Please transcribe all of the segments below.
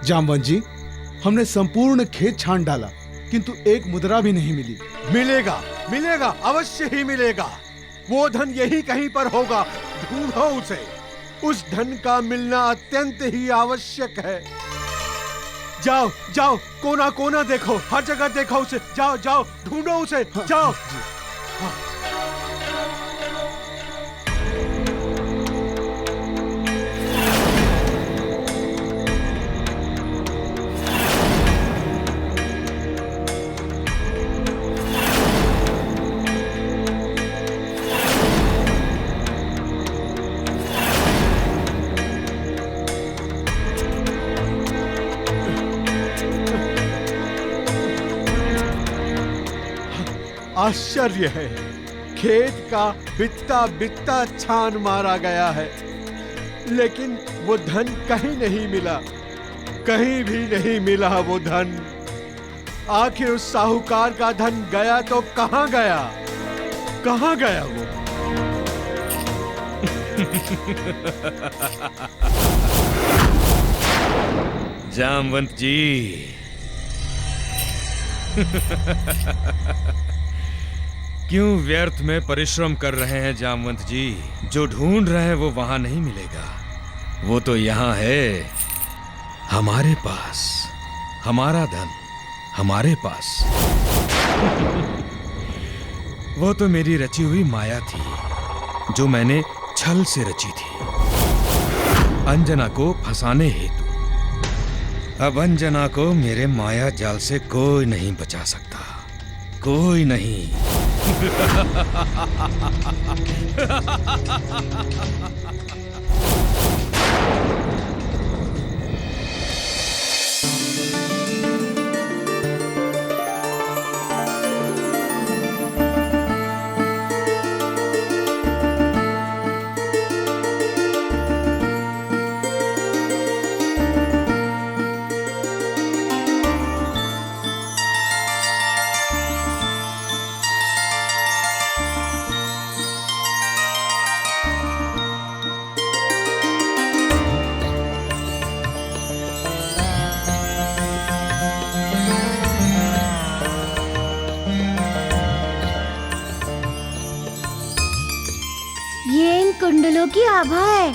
जामवंत जी, हमने संपूर्ण खेत छान डाला, किंतु एक मुद्रा भी नहीं मिली। मिलेगा, मिलेगा, अवश्य ही मिलेगा। वो धन यही कहीं पर होगा, ढूंढो उसे। उस धन का मिलना अत्यंत ही आवश्यक है। जाओ जाओ, कोना कोना देखो, हर जगह देखो उसे। जाओ जाओ, ढूंढो उसे, जाओ। आश्चर्य है, खेत का बित्ता बित्ता छान मारा गया है, लेकिन वो धन कहीं नहीं मिला, कहीं भी नहीं मिला वो धन। आखिर उस साहूकार का धन गया तो कहां गया, कहां गया वो? जामवंत जी, क्यों व्यर्थ में परिश्रम कर रहे हैं जामवंत जी? जो ढूंढ रहे हैं वो वहां नहीं मिलेगा, वो तो यहाँ है, हमारे पास। हमारा धन हमारे पास। वो तो मेरी रची हुई माया थी, जो मैंने छल से रची थी, अंजना को फंसाने हेतु। अब अंजना को मेरे माया जाल से कोई नहीं बचा सकता, कोई नहीं। ये इन कुंडलों की आभा है।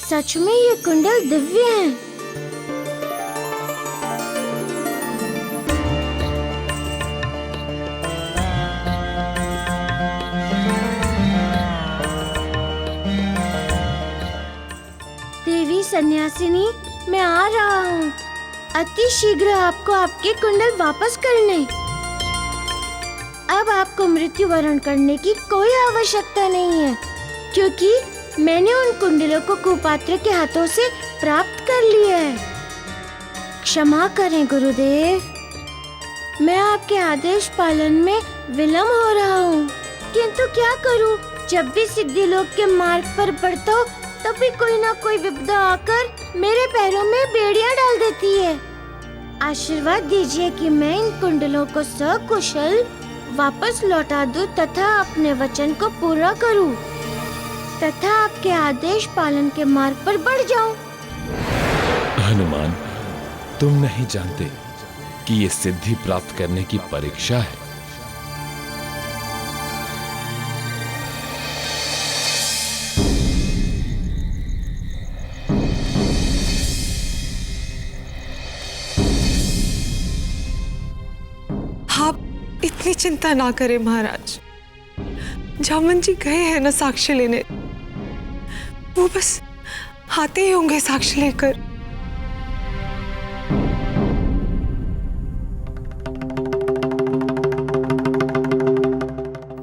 सच में ये कुंडल दिव्य हैं। देवी सन्यासिनी, मैं आ रहा हूँ। अति शीघ्र आपको आपके कुंडल वापस करने। अब आपको मृत्यु वरण करने की कोई आवश्यकता नहीं है, क्योंकि मैंने उन कुंडलों को कुपात्र के हाथों से प्राप्त कर लिया है। क्षमा करें गुरुदेव, मैं आपके आदेश पालन में विलम्ब हो रहा हूँ, किंतु क्या करूँ, जब भी सिद्धि लोक के मार्ग पर बढ़ता हूँ, तब भी कोई ना कोई विपदा आकर मेरे पैरों में बेड़ियां डाल देती है। आशीर्वाद दीजिए कि मैं इन कुंडलों को सकुशल वापस लौटा दूं तथा अपने वचन को पूरा करूं, तथा आपके आदेश पालन के मार्ग पर बढ़ जाऊं। हनुमान, तुम नहीं जानते कि ये सिद्धि प्राप्त करने की परीक्षा है। आप इतनी चिंता ना करें महाराज। जामवंत जी गए हैं ना साक्ष्य लेने, वो बस आते ही होंगे साक्ष्य लेकर।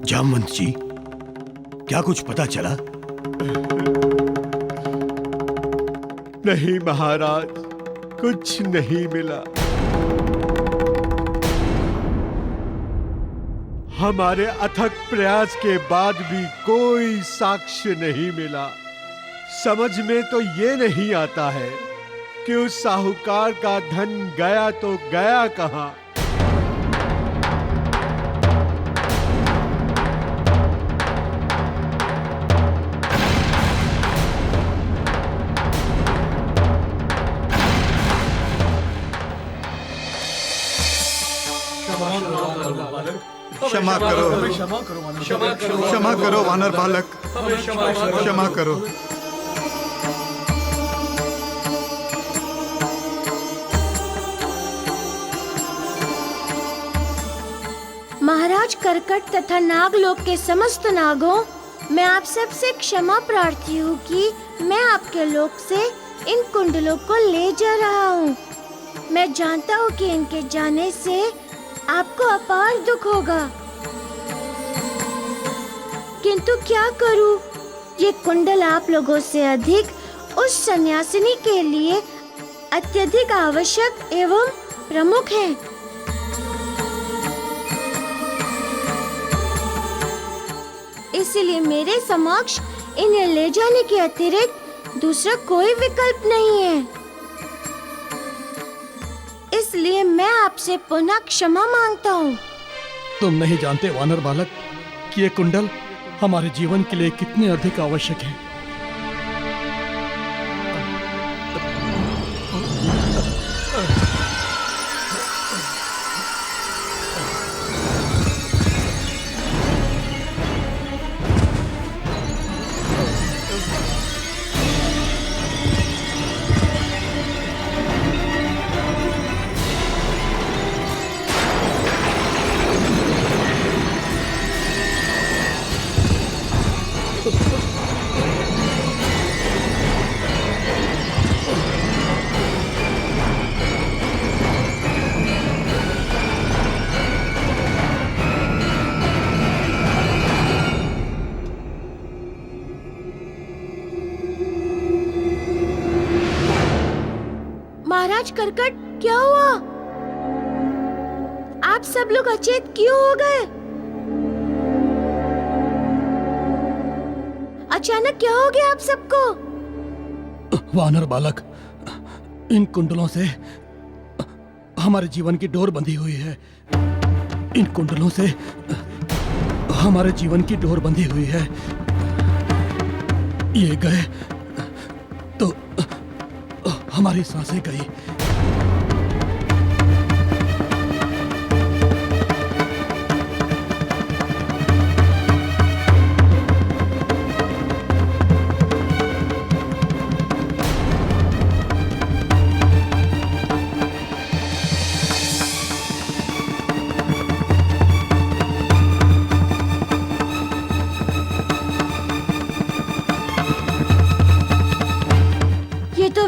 जामवंत जी, क्या कुछ पता चला? नहीं महाराज, कुछ नहीं मिला। हमारे अथक प्रयास के बाद भी कोई साक्ष्य नहीं मिला। समझ में तो ये नहीं आता है कि उस साहूकार का धन गया तो गया कहां। क्षमा करो, क्षमा करो वानर बालक, क्षमा करो। महाराज करकट तथा नागलोक के समस्त नागों, मैं आप सबसे क्षमा प्रार्थी हूँ कि मैं आपके लोक से इन कुंडलों को ले जा रहा हूँ। मैं जानता हूँ कि इनके जाने से आपको अपार दुख होगा, किंतु क्या करूं? ये कुंडल आप लोगों से अधिक उस सन्यासिनी के लिए अत्यधिक आवश्यक एवं प्रमुख हैं। इसलिए मेरे समक्ष इन्हें ले जाने के अतिरिक्त दूसरा कोई विकल्प नहीं है। इसलिए मैं आपसे पुनः क्षमा मांगता हूँ। तुम नहीं जानते वानर बालक कि ये कुंडल हमारे जीवन के लिए कितने अधिक आवश्यक है। महाराज करकट, क्या हुआ? आप सब लोग अचेत क्यों हो गए? अचानक क्या हो गया आप सबको? वानर बालक, इन कुंडलों से हमारे जीवन की डोर बंधी हुई है। इन कुंडलों से हमारे जीवन की डोर बंधी हुई है। ये गए तो हमारी सांसें गई।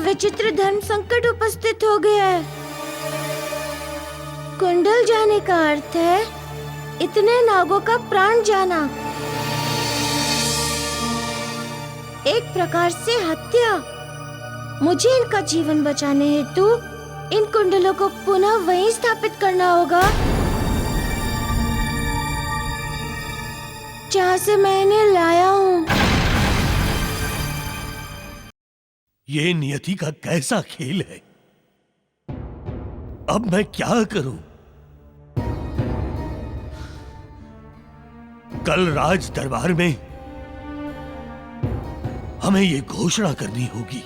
विचित्र धर्म संकट उपस्थित हो गया है। कुंडल जाने का अर्थ है इतने नागों का प्राण जाना, एक प्रकार से हत्या। मुझे इनका जीवन बचाने हेतु इन कुंडलों को पुनः वहीं स्थापित करना होगा जहाँ से मैं इन्हें लाया हूँ। ये नियति का कैसा खेल है? अब मैं क्या करूं? कल राज दरबार में हमें ये घोषणा करनी होगी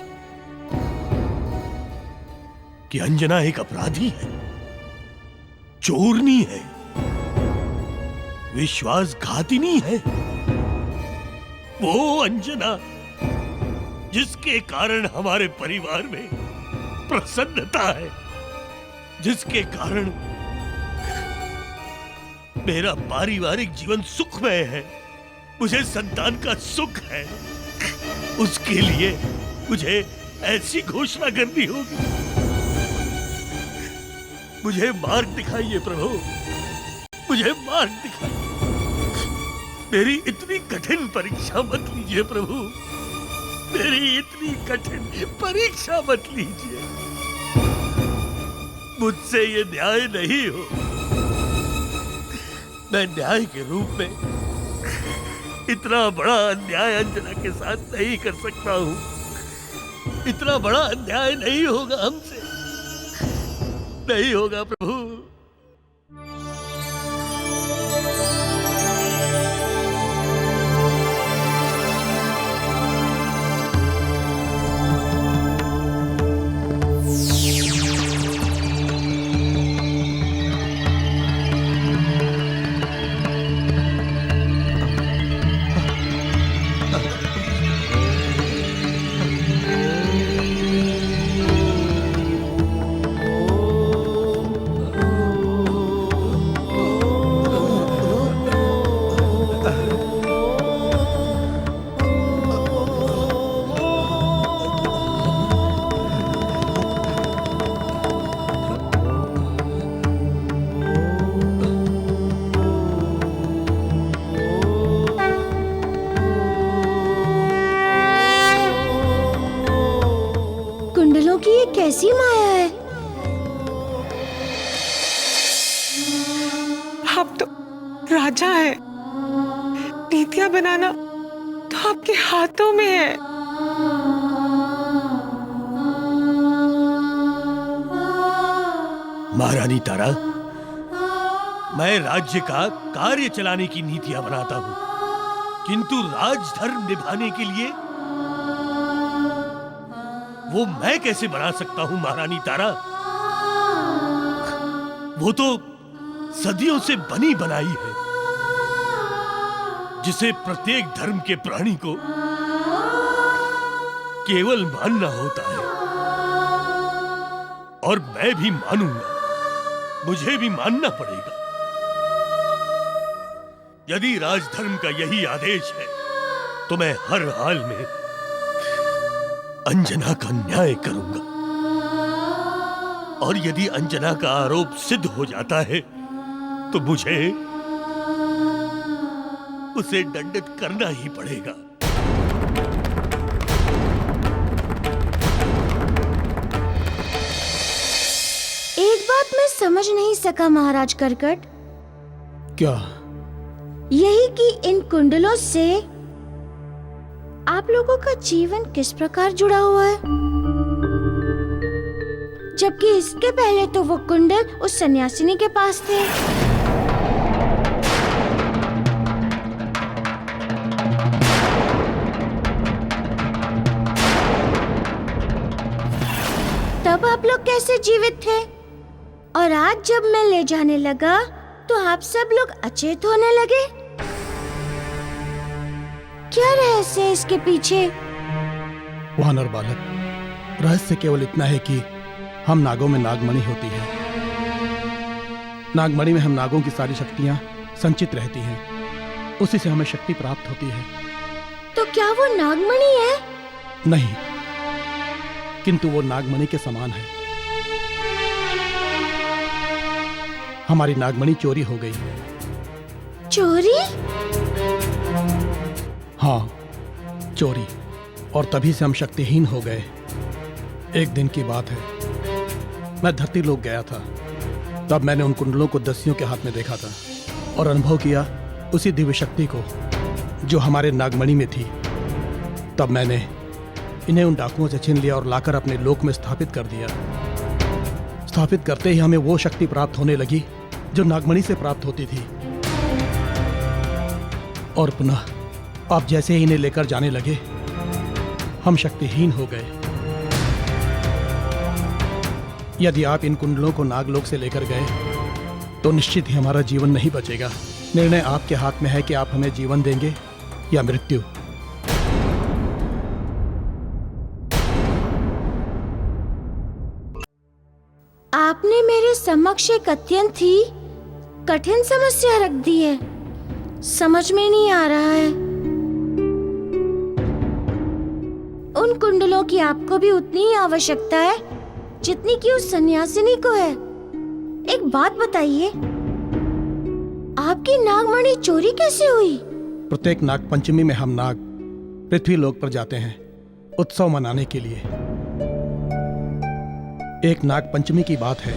कि अंजना एक अपराधी है, चोरनी है, विश्वासघातिनी है। वो अंजना जिसके कारण हमारे परिवार में प्रसन्नता है, जिसके कारण मेरा पारिवारिक जीवन सुखमय है, मुझे संतान का सुख है, उसके लिए मुझे ऐसी घोषणा करनी होगी। मुझे मार्ग दिखाइए प्रभु, मुझे मार्ग दिखाइए। मेरी इतनी कठिन परीक्षा मत लीजिए प्रभु, मेरी इतनी कठिन परीक्षा मत लीजिए। मुझसे ये न्याय नहीं हो। मैं न्याय के रूप में इतना बड़ा अन्याय अंजना के साथ नहीं कर सकता हूं। इतना बड़ा अन्याय नहीं होगा हमसे, नहीं होगा प्रभु। कुंडलों की ये कैसी माया है? आप तो राजा हैं। नीतियां बनाना तो आपके हाथों में है। महारानी तारा, मैं राज्य का कार्य चलाने की नीतियां बनाता हूं, किंतु राजधर्म निभाने के लिए वो मैं कैसे बना सकता हूं महारानी तारा? वो तो सदियों से बनी बनाई है, जिसे प्रत्येक धर्म के प्राणी को केवल मानना होता है। और मैं भी मानूंगा, मुझे भी मानना पड़ेगा। यदि राजधर्म का यही आदेश है तो मैं हर हाल में अंजना का न्याय करूंगा। और यदि अंजना का आरोप सिद्ध हो जाता है तो मुझे उसे दंडित करना ही पड़ेगा। एक बात मैं समझ नहीं सका महाराज करकट। क्या? यही कि इन कुंडलों से आप लोगों का जीवन किस प्रकार जुड़ा हुआ है, जबकि इसके पहले तो वो कुंडल उस सन्यासिनी के पास थे। तब आप लोग कैसे जीवित थे? और आज जब मैं ले जाने लगा तो आप सब लोग अचेत होने लगे। क्या रहस्य है इसके पीछे? वानर बालक, रहस्य केवल इतना है कि हम नागों में नागमणि होती है। नागमणि में हम नागों की सारी शक्तियां संचित रहती हैं। उसी से हमें शक्ति प्राप्त होती है। तो क्या वो नागमणि है? नहीं, किंतु वो नागमणि के समान है। हमारी नागमणि चोरी हो गई। चोरी? हाँ, चोरी। और तभी से हम शक्तिहीन हो गए। एक दिन की बात है, मैं धरती लोक गया था। तब मैंने उन कुंडलों को दस्युओं के हाथ में देखा था और अनुभव किया उसी दिव्य शक्ति को जो हमारे नागमणि में थी। तब मैंने इन्हें उन डाकुओं से छीन लिया और लाकर अपने लोक में स्थापित कर दिया। स्थापित करते ही हमें वो शक्ति प्राप्त होने लगी जो नागमणि से प्राप्त होती थी। और पुनः आप जैसे ही इन्हें लेकर जाने लगे, हम शक्तिहीन हो गए। यदि आप इन कुंडलों को नागलोक से लेकर गए तो निश्चित ही हमारा जीवन नहीं बचेगा। निर्णय आपके हाथ में है कि आप हमें जीवन देंगे या मृत्यु। आपने मेरे समक्ष एक अत्यंत ही कठिन समस्या रख दी है। समझ में नहीं आ रहा है। उन कुंडलों की आपको भी उतनी ही आवश्यकता है जितनी कि उस सन्यासिनी को है। एक बात बताइए, आपकी नागमणि चोरी कैसे हुई? प्रत्येक नाग पंचमी में हम नाग पृथ्वी लोक पर जाते हैं उत्सव मनाने के लिए। एक नाग पंचमी की बात है।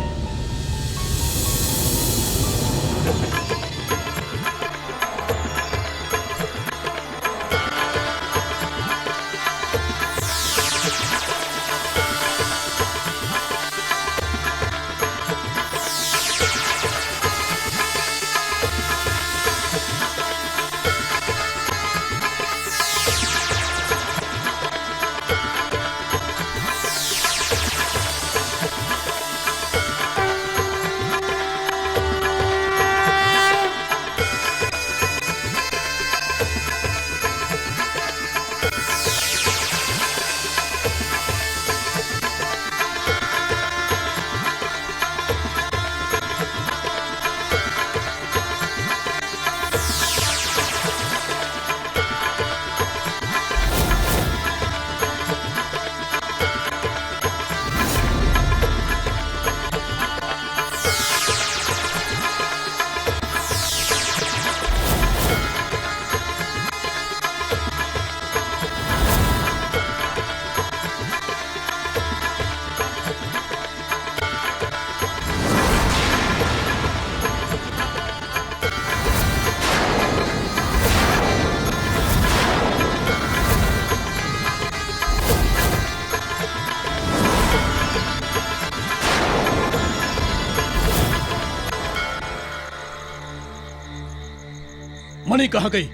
मणि कहाँ गई?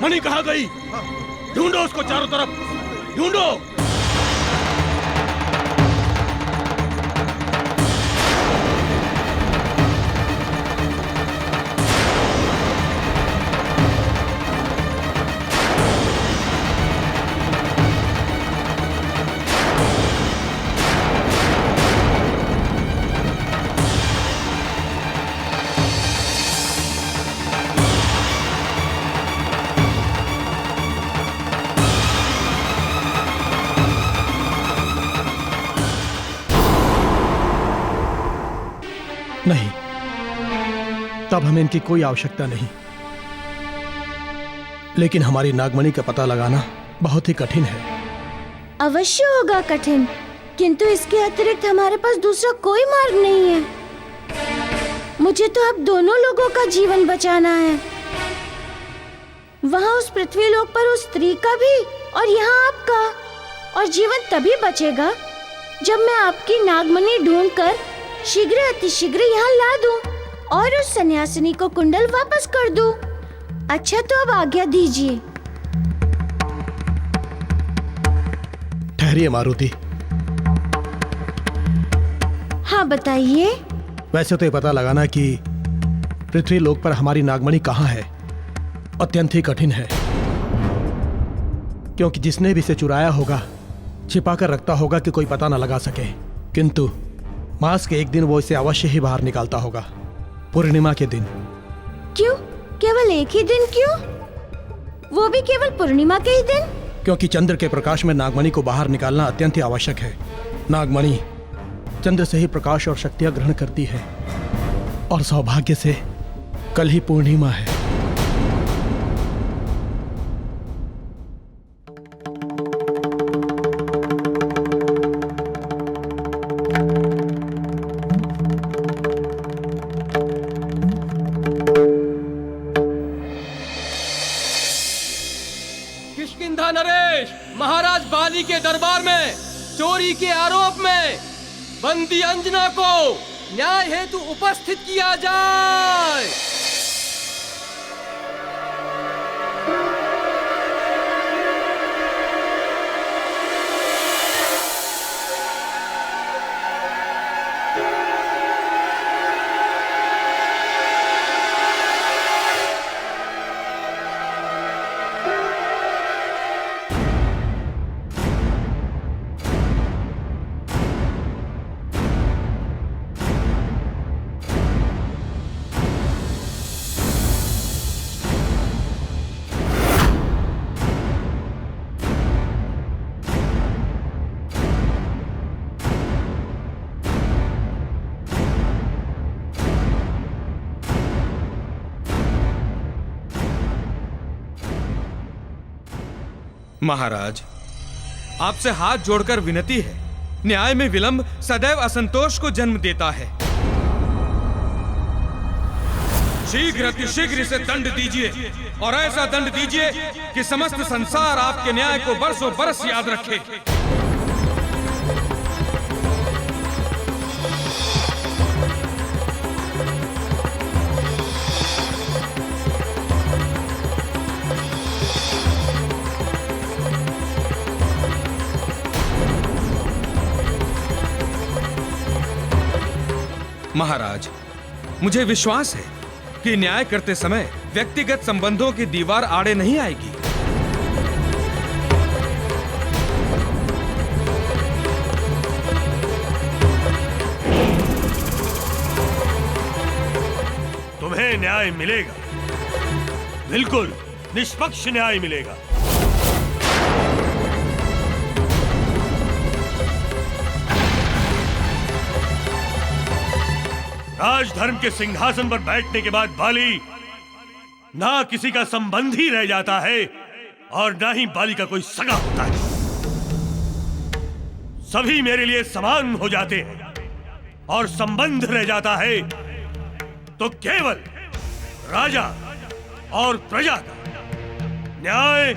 मणि कहाँ गई? ढूंढो उसको चारों तरफ, ढूंढो। नहीं, तब हमें इनकी कोई आवश्यकता नहीं, लेकिन हमारी नागमणि का पता लगाना बहुत ही कठिन है। अवश्य होगा कठिन, किंतु इसके अतिरिक्त हमारे पास दूसरा कोई मार्ग नहीं है। मुझे तो अब दोनों लोगों का जीवन बचाना है, वहाँ उस पृथ्वीलोक पर उस स्त्री का भी और यहाँ आपका। और जीवन तभी बचेगा जब मैं आपकी नागमणि ढूंढकर शीघ्र अतिशीघ्र यहाँ ला दूं और उस सन्यासिनी को कुंडल वापस कर दूं। अच्छा, तो अब आज्ञा दीजिए। ठहरिए मारुति। हाँ बताइए। वैसे तो ये पता लगाना कि पृथ्वी लोक पर हमारी नागमणि कहाँ है अत्यंत ही कठिन है, क्योंकि जिसने भी इसे चुराया होगा छिपा कर रखता होगा कि कोई पता न लगा सके। किंतु मास के एक दिन वो इसे अवश्य ही बाहर निकालता होगा, पूर्णिमा के दिन। क्यों? केवल एक ही दिन क्यों? वो भी केवल पूर्णिमा के ही दिन? क्योंकि चंद्र के प्रकाश में नागमणि को बाहर निकालना अत्यंत ही आवश्यक है। नागमणि चंद्र से ही प्रकाश और शक्तियां ग्रहण करती है, और सौभाग्य से कल ही पूर्णिमा है। किष्किंधा नरेश महाराज बाली के दरबार में चोरी के आरोप में बंदी अंजना को न्याय हेतु उपस्थित किया जाए। महाराज, आपसे हाथ जोड़कर विनती है, न्याय में विलंब सदैव असंतोष को जन्म देता है। शीघ्र अतिशीघ्र इसे दंड दीजिए, और ऐसा दंड दीजिए कि समस्त संसार आपके न्याय को बरसों बरस याद रखे। महाराज, मुझे विश्वास है कि न्याय करते समय व्यक्तिगत संबंधों की दीवार आड़े नहीं आएगी। तुम्हें न्याय मिलेगा, बिल्कुल निष्पक्ष न्याय मिलेगा। राजधर्म के सिंहासन पर बैठने के बाद बाली ना किसी का संबंधी रह जाता है और ना ही बाली का कोई सगा होता है। सभी मेरे लिए समान हो जाते हैं, और संबंध रह जाता है तो केवल राजा और प्रजा का, न्याय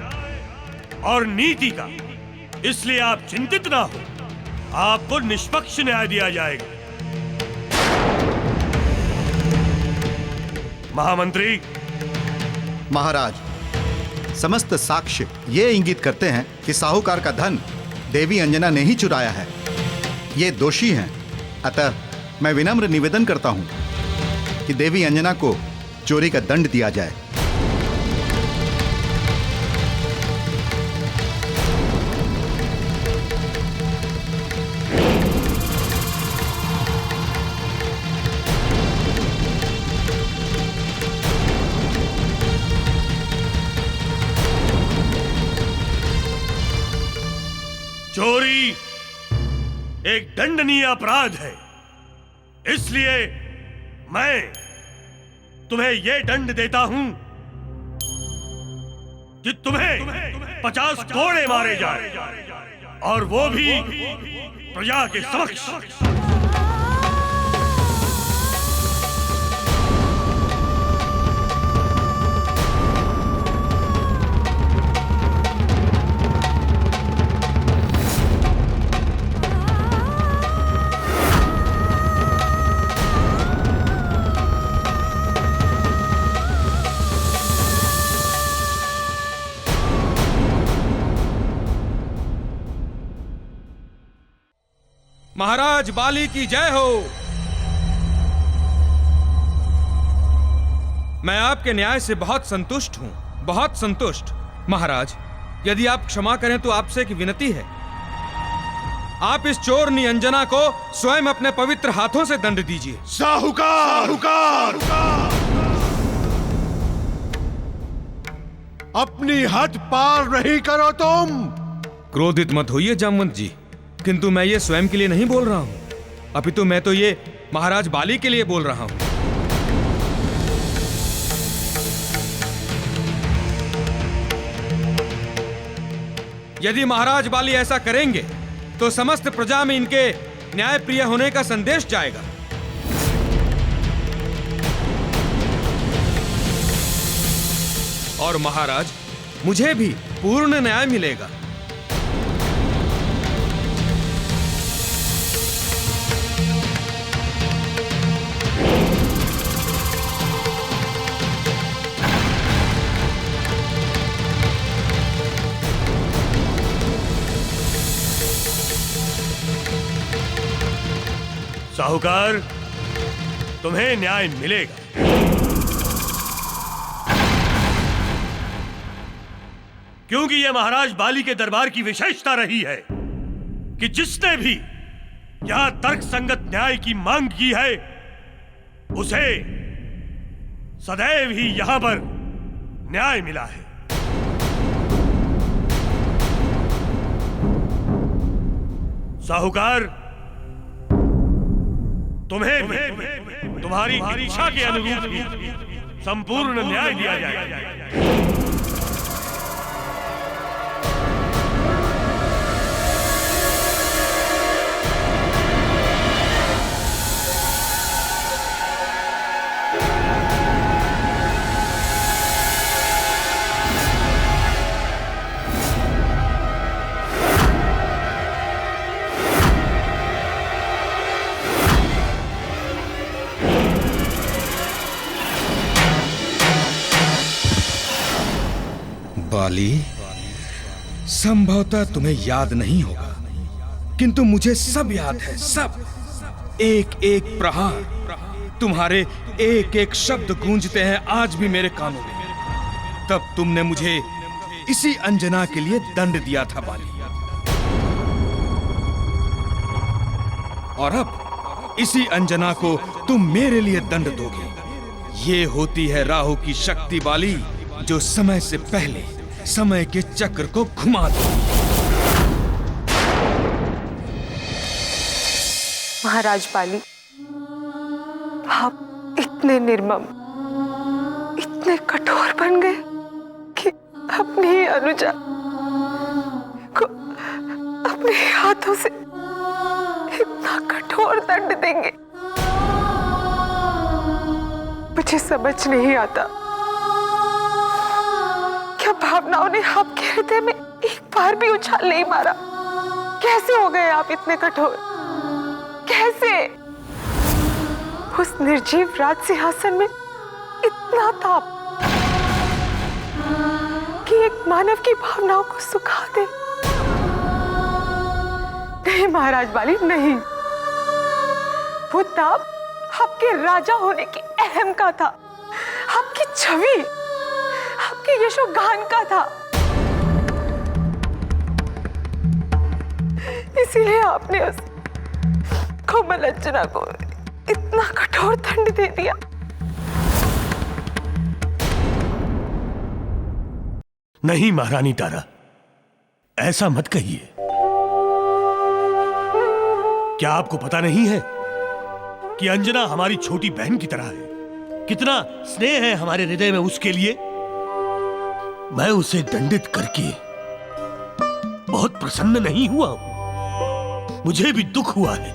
और नीति का। इसलिए आप चिंतित ना हो, आपको निष्पक्ष न्याय दिया जाएगा। महामंत्री, महाराज, समस्त साक्ष्य ये इंगित करते हैं कि साहूकार का धन देवी अंजना ने ही चुराया है। ये दोषी हैं। अतः मैं विनम्र निवेदन करता हूं कि देवी अंजना को चोरी का दंड दिया जाए। चोरी एक दंडनीय अपराध है, इसलिए मैं तुम्हें यह दंड देता हूं कि तुम्हें 50 कोड़े मारे जाए, और वो भी प्रजा के समक्ष। महाराज बाली की जय हो। मैं आपके न्याय से बहुत संतुष्ट हूं, बहुत संतुष्ट। महाराज, यदि आप क्षमा करें तो आपसे एक विनती है। आप इस चोरनी अंजना को स्वयं अपने पवित्र हाथों से दंड दीजिए। साहूकार, अपनी हद पार नहीं करो तुम। क्रोधित मत होइए जामवंत जी, किंतु मैं ये स्वयं के लिए नहीं बोल रहा हूं, अपितु मैं तो ये महाराज बाली के लिए बोल रहा हूं। यदि महाराज बाली ऐसा करेंगे तो समस्त प्रजा में इनके न्यायप्रिय होने का संदेश जाएगा। और महाराज, मुझे भी पूर्ण न्याय मिलेगा। साहूकार, तुम्हें न्याय मिलेगा। क्योंकि यह महाराज बाली के दरबार की विशेषता रही है कि जिसने भी यहां तर्क संगत न्याय की मांग की है, उसे सदैव ही यहां पर न्याय मिला है। साहूकार, तुम्हें भी तुम्हारी इच्छा के अनुरूप ही संपूर्ण न्याय दिया जाएगा। बाली, संभवतः तुम्हें याद नहीं होगा, किंतु मुझे सब याद है, सब। एक एक प्रहार, तुम्हारे एक एक शब्द गूंजते हैं आज भी मेरे कानों में। तब तुमने मुझे इसी अंजना के लिए दंड दिया था बाली, और अब इसी अंजना को तुम मेरे लिए दंड दोगे। ये होती है राहु की शक्ति बाली, जो समय से पहले समय के चक्र को घुमा दे। महाराज बाली, आप इतने निर्मम, इतने कठोर बन गए कि अपनी ही अनुजा को अपने हाथों से इतना कठोर दंड देंगे। मुझे समझ नहीं आता, क्या भावनाओं ने आपके हृदय में एक बार भी उछाल नहीं मारा? कैसे हो गए आप इतने कठोर? कैसे? उस निर्जीव राज सिंहासन में इतना ताप, एक मानव की भावनाओं को सुखा दे। नहीं महाराज बाली, नहीं। वो ताप आपके राजा होने की अहम का था, आपकी छवि, आपके यशोगान का था। इसीलिए आपने उस कोमल अंजना को इतना कठोर दंड दे दिया। नहीं महारानी तारा, ऐसा मत कहिए। क्या आपको पता नहीं है कि अंजना हमारी छोटी बहन की तरह है? कितना स्नेह है हमारे हृदय में उसके लिए। मैं उसे दंडित करके बहुत प्रसन्न नहीं हुआ हूं। मुझे भी दुख हुआ है,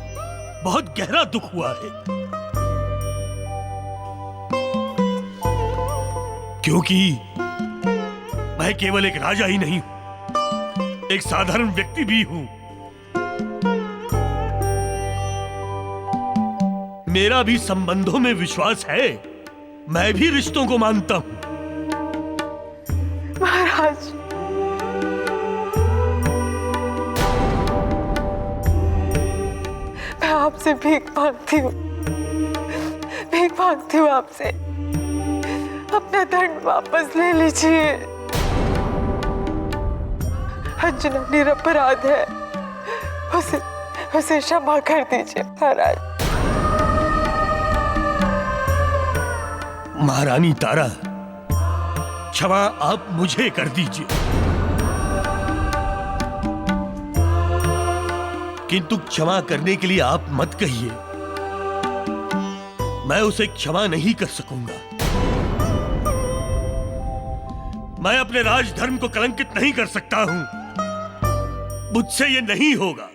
बहुत गहरा दुख हुआ है, क्योंकि मैं केवल एक राजा ही नहीं हूं, एक साधारण व्यक्ति भी हूं। मेरा भी संबंधों में विश्वास है, मैं भी रिश्तों को मानता हूं। महाराज, मैं आपसे भीख मांगती हूँ, भीख मांगती हूँ आपसे। अपना दंड वापस ले लीजिए। अंजना निरपराध है, उसे क्षमा कर दीजिए महाराज। महारानी तारा, क्षमा आप मुझे कर दीजिए, किंतु क्षमा करने के लिए आप मत कहिए। मैं उसे क्षमा नहीं कर सकूंगा। मैं अपने राजधर्म को कलंकित नहीं कर सकता हूं। मुझसे ये नहीं होगा।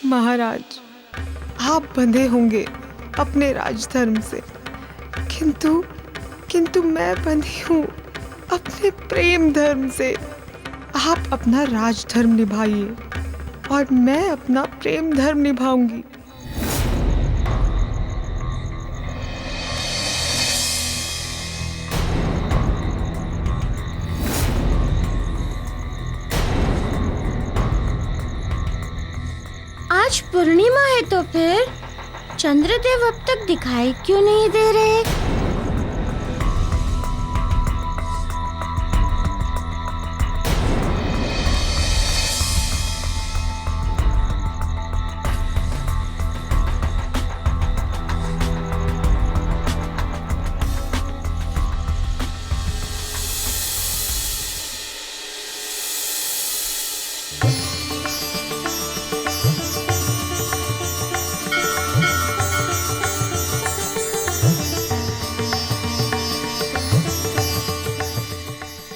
महाराज, आप बंधे होंगे अपने राजधर्म से, किंतु मैं बंधी हूँ अपने प्रेम धर्म से। आप अपना राजधर्म निभाइए और मैं अपना प्रेम धर्म निभाऊंगी। आज पूर्णिमा है तो फिर चंद्रदेव अब तक दिखाई क्यों नहीं दे रहे?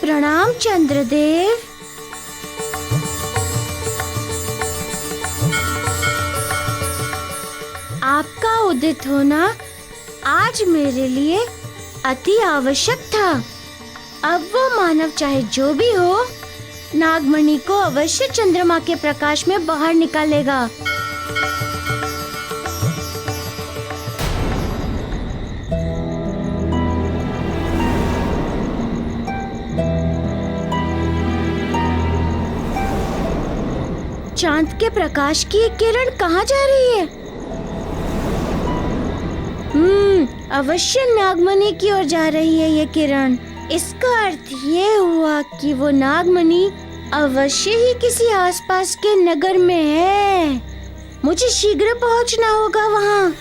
प्रणाम चंद्रदेव। आपका उदित होना आज मेरे लिए अति आवश्यक था। अब वो मानव चाहे जो भी हो, नागमणि को अवश्य चंद्रमा के प्रकाश में बाहर निकालेगा। चांद के प्रकाश की ये किरण कहाँ जा रही है? अवश्य नागमणि की ओर जा रही है ये किरण। इसका अर्थ ये हुआ कि वो नागमणि अवश्य ही किसी आसपास के नगर में है। मुझे शीघ्र पहुंचना होगा वहाँ।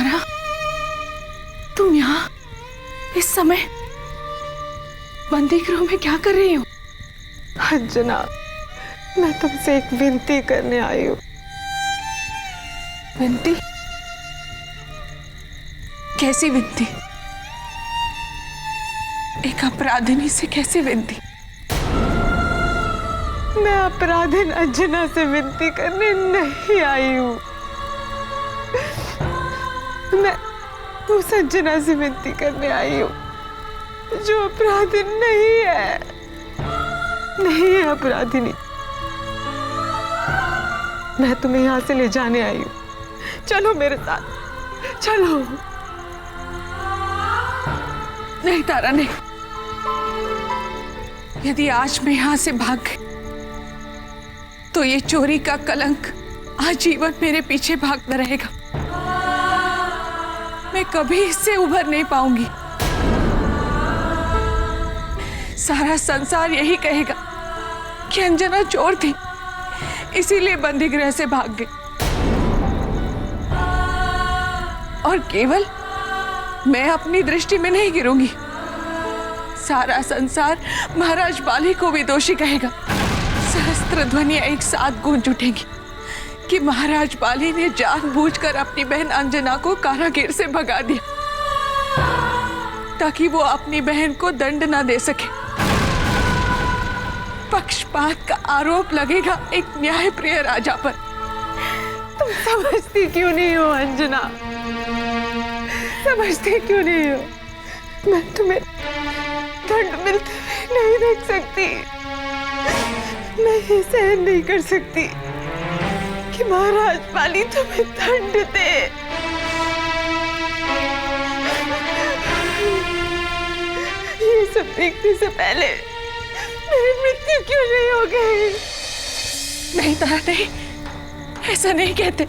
तारा, तुम यहाँ इस समय बंदी गृह में क्या कर रही हो? अंजना, मैं तुमसे एक विनती करने आई हूँ। विनती? कैसी विनती? एक अपराधिनी से कैसे विनती? मैं अपराधिन अंजना से विनती करने नहीं आई हूँ। मैं उस अंजना से विनती करने आई हूँ जो अपराधिन नहीं है, नहीं है अपराधिनी। मैं तुम्हें यहाँ से ले जाने आई हूँ, चलो मेरे साथ, चलो। नहीं तारा, नहीं। यदि आज मैं यहाँ से भाग गई तो ये चोरी का कलंक आजीवन मेरे पीछे भागता रहेगा। मैं कभी इससे उभर नहीं पाऊंगी। सारा संसार यही कहेगा कि अंजना चोर थी, इसीलिए बंदी गृह से भाग गई। और केवल मैं अपनी दृष्टि में नहीं गिरूंगी, सारा संसार महाराज बाली को भी दोषी कहेगा। सहस्त्र ध्वनियां एक साथ गूंज उठेंगी कि महाराज बाली ने जानबूझकर अपनी बहन अंजना को कारागृह से भगा दिया ताकि वो अपनी बहन को दंड ना दे सके। पक्षपात का आरोप लगेगा एक न्यायप्रिय राजा पर। तुम समझती क्यों नहीं हो अंजना? समझती क्यों नहीं हो? मैं तुम्हें दंड मिलते हुए नहीं देख सकती। मैं ये सहन नहीं कर सकती कि महाराज बाली तुम्हें दंड दे। ये सब देखने से पहले मेरी मृत्यु क्यों नहीं हो गई? नहीं तारा, नहीं, ऐसा नहीं कहते।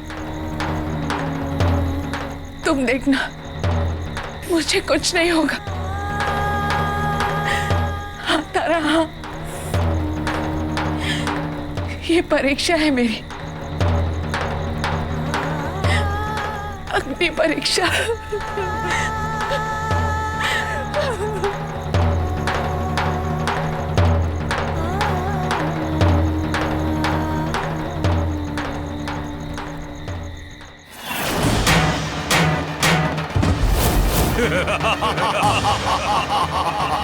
तुम देखना, मुझे कुछ नहीं होगा। हाँ तारा, हाँ, ये परीक्षा है मेरी, अग्नि परीक्षा। Ha ha ha ha ha ha ha ha!